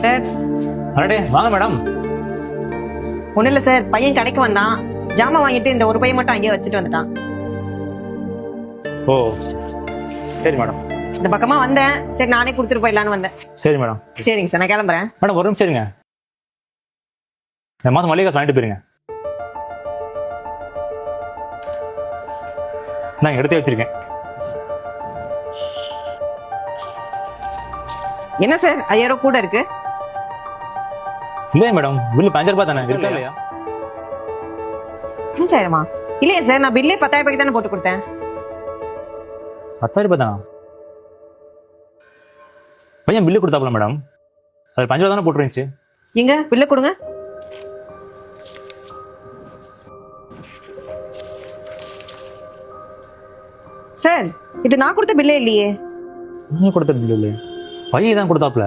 Sir அடடே வாங்க madam. ஒன்றும் இல்லை சார், பையன் கடைக்கு வந்தான், ஜாமான் வாங்கிட்டு இந்த ஒரு பையன் மட்டும் அங்கேயே வச்சுட்டு வந்துட்டான். ஓ சரி மேடம். இந்த பக்கமா வந்தேன், சரி நானே கொடுத்துட்டு போயிடலான்னு வந்தேன். சரி மேடம். சரிங்க சார், நான் கிளம்புறேன். மேடம் ஒரு நிமிஷம் இருங்க. இந்த மாதம் மளிகை காசு வாங்கிட்டு போயிருங்க. நான் எடுத்தே வச்சிருக்கேன். என்ன சார் 5000 ரூபா கூட இருக்கு? இல்லையா மேடம், பில்லு 5000 ரூபாய் தானே இருக்கா இல்லையா? 5000மா? இல்லையா சார், நான் பில்லே 10000 ரூபாய்க்கு தானே போட்டு கொடுத்தேன். 10000 ரூபாய் தானா? பையன் பில்லு கொடுத்தாப்புல மேடம், அது 5 ரூபா தானே போட்டுருந்துச்சு. எங்க பில்லை கொடுங்க. சார் இது நான் கொடுத்த பில்லே இல்லையே. நீங்க கொடுத்த பில்லு இல்லையா? பையன் தான் கொடுத்தாப்புல.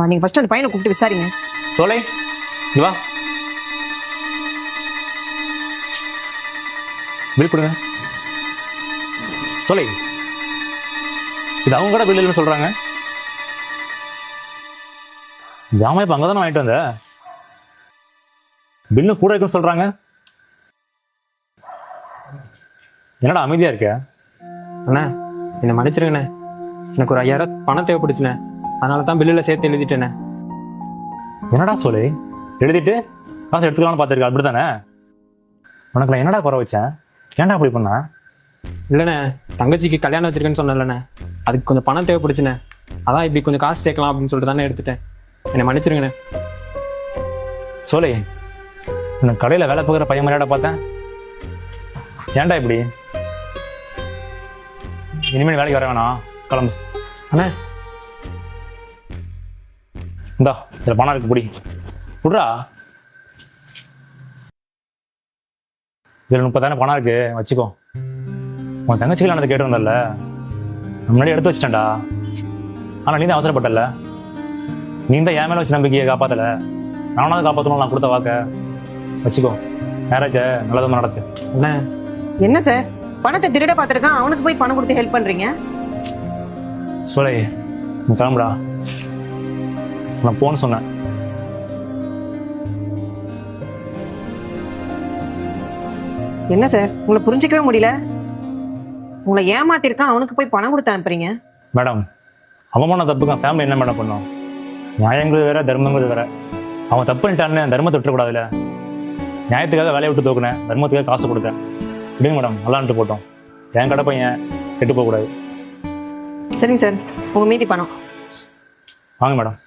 நீங்க ஃபர்ஸ்ட் அந்த பையனை கூப்பிட்டு விசாரிங்க. சோலை இங்க வா, பில் கொடுங்க. சோலை, இது அவங்க கூட பில் இல்லைன்னு சொல்றாங்க. ஜாமான் இப்ப அங்கதானே வாங்கிட்டு வந்த, பில்லு கூட இருக்குன்னு சொல்றாங்க. என்னடா அமைதியா இருக்க? அண்ணா என்னை மன்னிச்சிருங்கண்ணே, எனக்கு ஒரு 5000 பணம் தேவைப்படுச்சுண்ணே, அதனால தான் பில்லில் சேர்த்து எழுதிட்டேண்ணே. என்னடா சோலை, எழுதிட்டு காசு எடுத்துக்கலாம்னு பார்த்துருக்க, அப்படித்தானே? உனக்கு நான் என்னடா குறை வச்சேன்? ஏன்டா அப்படி பண்ண? இல்லைண்ணே, தங்கச்சிக்கு கல்யாணம் வச்சிருக்கேன்னு சொன்னேன்லண்ணே, அதுக்கு கொஞ்சம் பணம் தேவைப்படுச்சுண்ணே, அதான் இப்படி கொஞ்சம் காசு சேர்க்கலாம் அப்படின்னு சொல்லிட்டு தானே எடுத்துட்டேன். என்னை மன்னிச்சிருங்கண்ணே. சோலை, உனக்கு கடையில் வேலை பார்க்குற பையன் மாதிரியாடா பார்த்தேன். ஏன்டா இப்படி? இனிமேல் வேலைக்கு வர வேணாம், கிளம்பு. அண்ணே இந்தா இதில் பணம் இருக்கு, பிடி விட்றா. இதில் 30,000 பணம் இருக்கு, வச்சுக்கோ. உன் தங்கச்சிகள் நான் கேட்டு வந்தல, முன்னாடி எடுத்து வச்சிட்டேன்டா. ஆனால் நீ தான் அவசரப்பட்டல, நீ தான் என் மேலே வச்சு நம்பிக்கையை காப்பாத்தல, நானும் காப்பாற்றணும். நான் கொடுத்த வாக்க வச்சுக்கோ. மேரேஜை நல்லதுமா நடக்கு. அண்ணே என்ன சார், பணத்தை திருட பார்த்துருக்கான், அவனுக்கு போய் பணம் கொடுத்து ஹெல்ப் பண்றீங்க? சோலை நீ கிளம்புடா, நான் போன்னு சொன்னேன். என்ன சார், உங்களை புரிஞ்சிக்கவே முடியல. உங்களை ஏமாத்திருக்கான், அவனுக்கு போய் பணம் கொடுத்து அனுப்புறீங்க. மேடம், அவமான தப்புக்கு ஃபேமிலி என்ன மேடம் பண்ணோம்? நியாயங்கிறது வேற, தர்மங்கிறது வேற. அவன் தப்பு பண்ணிட்டான்னு தர்மத்தை விட்டுறக்கூடாதுல்ல. நியாயத்துக்காக வேலையை விட்டு தூக்குனேன், தர்மத்துக்காக காசு கொடுத்தேன். விடுங்க மேடம், நல்லான்ட்டு போட்டோம். என் கடை பையன் கெட்டு போகக்கூடாது. சரிங்க சார், உங்க மீதி பணம். வாங்க மேடம்.